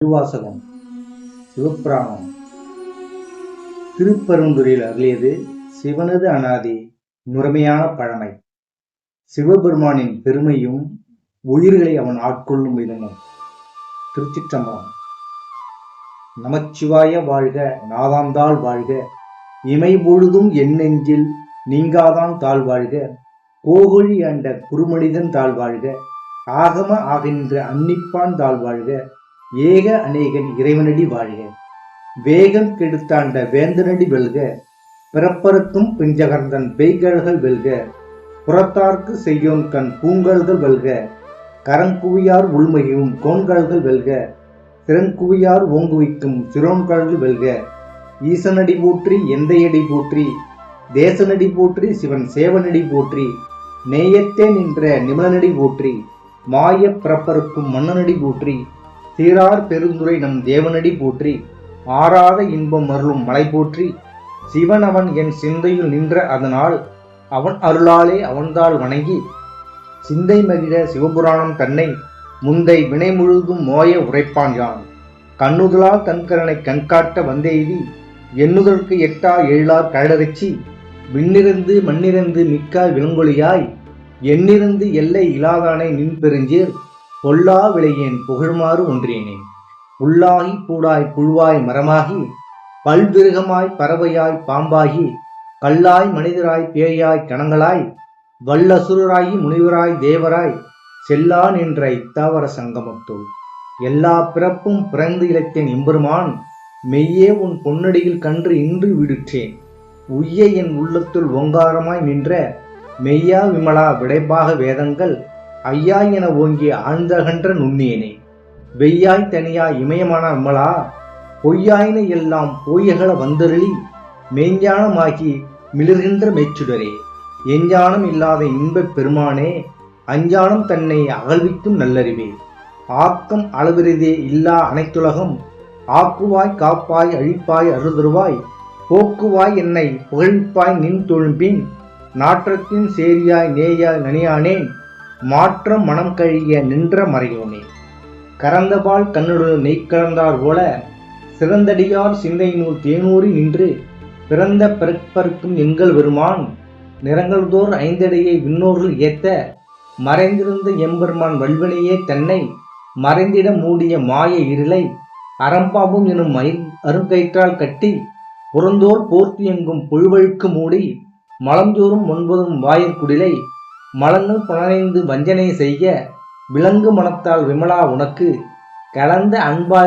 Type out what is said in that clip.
திருவாசகம் சிவபுராணம் திருப்பெருந்துறையில் அருளியது சிவனது அனாதி முறைமையான பழமை. சிவபெருமானின் பெருமையும் உயிர்களை அவன் ஆட்கொள்ளும் விதமும். திருச்சிற்றம்பலம். நமச்சிவாய வாழ்க, நாதாந்தாள் வாழ்க, இமை பொழுதும் என் நெஞ்சில் நீங்காதான் தாழ்வாழ்க, கோகொழி ஆண்ட குறுமனிதன் தாழ்வாழ்க, ஆகம ஆகின்ற அன்னிப்பான் தாழ்வாழ்க, ஏக அநேகன் இறைவனடி வாழ்க, வேகம் கெடுத்தாண்ட வேந்தனடி வெல்க, பிறப்பறுக்கும் பிஞ்சகர்ந்தன் பெய்கழ்கள் வெல்க, புறத்தார்க்கு செய்யோன் கண் பூங்கல்கள் வெல்க, கரங்குவியார் உள்மையும் கோண்கல்கள் வெல்க, திறங்குவியார் ஓங்குவிக்கும் சிரோன்கல்கள் வெல்க, ஈசனடி போற்றி எந்தையடி போற்றி, தேசனடி போற்றி சிவன் சேவனடி போற்றி, நேயத்தே நின்ற நிமலனடி போற்றி, மாய பிறப்பறுக்கும் மன்னனடி போற்றி, சீரார் பெருந்துரை நம் தேவனடி போற்றி, ஆறாத இன்பம் அருளும் மலை போற்றி, சிவன் அவன் என் சிந்தையில் நின்ற அதனால் அவன் அருளாலே அவன்தாள் வணங்கி, சிந்தை மகிழ சிவபுராணம் தன்னை முந்தை வினை முழுதும் மோய உரைப்பான் யான், கண்ணுதலால் தன்கரனை கண்காட்ட வந்தெய்தி, எண்ணுதற்கு எட்டா எழிலார் கழறச்சி, விண்ணிறந்து மண்ணிறந்து மிக்காய் விலங்கொழியாய், எண்ணிறந்து எல்லை இலாதானை நின் பெருஞ்சீர், பொல்லா விளையேன் புகழ்மாறு ஒன்றியனே, புல்லாகி பூடாய் புழுவாய் மரமாகி, பல்விருகமாய் பறவையாய் பாம்பாகி, கல்லாய் மனிதராய் பேயாய் கணங்களாய், வல்லசுரராகி முனிவராய் தேவராய், செல்லா நின்ற இத்தாவர சங்கமத்துள் எல்லா பிறப்பும் பிறந்து இழைத்தேன் எம்பெருமான், மெய்யே உன் பொன்னடியில் கன்று இன்று விடுற்றேன், உய்ய என் உள்ளத்துள் ஓங்காரமாய் நின்ற மெய்யா விமலா விடைபாக வேதங்கள் ஐயா என ஓங்கிய ஆழ்ந்தகன்ற நுண்ணியனே, வெய்யாய் தனியாய் இமயமான விமலா, பொய்யாயின எல்லாம் பொய்யகல வந்தருளி, மெய்ஞானமாகி மிளிர்கின்ற மெச்சுடரே, எஞ்ஞானம் இல்லாத இன்பப் பெருமானே, அஞ்ஞானம் தன்னை அகழ்விக்கும் நல்லறிவே, ஆக்கம் அளவிறதே இல்லா அனைத்துலகம், ஆக்குவாய் காப்பாய் அழிப்பாய் அருள்தருவாய், போக்குவாய் என்னை புகழ்விப்பாய் நின் தொழும்பின், நாற்றத்தின் சேரியாய் நேயாய் நனியானேன், மாற்றம் மனம் கழிய நின்ற மறையோனே, கறந்தபால் கண்ணுடு நெய்கலந்தார் போல, சிறந்தடியார் சிந்தையினுள் தேனூறி நின்று பிறந்த பிறப்பறுக்கும் எங்கள் பெருமான், நிறங்கள்தோர் ஐந்தடையை விண்ணோர்கள் ஏத்த, மறைந்திருந்த எம்பெருமான் வல்வினையே தன்னை மறைந்திட மூடிய மாய இருளை, அறம்பாவும் எனும் அருங்கயிற்றால் கட்டி, புறந்தோல் போர்த்தி எங்கும் புழுவழுக்கு மூடி, மலஞ்சோறும் ஒன்பதும் வாயிற்குடிலை, மலங்கு புலனைந்து வஞ்சனை செய்ய, விலங்கு மனத்தால் விமலா உனக்கு கலந்த அன்பாய்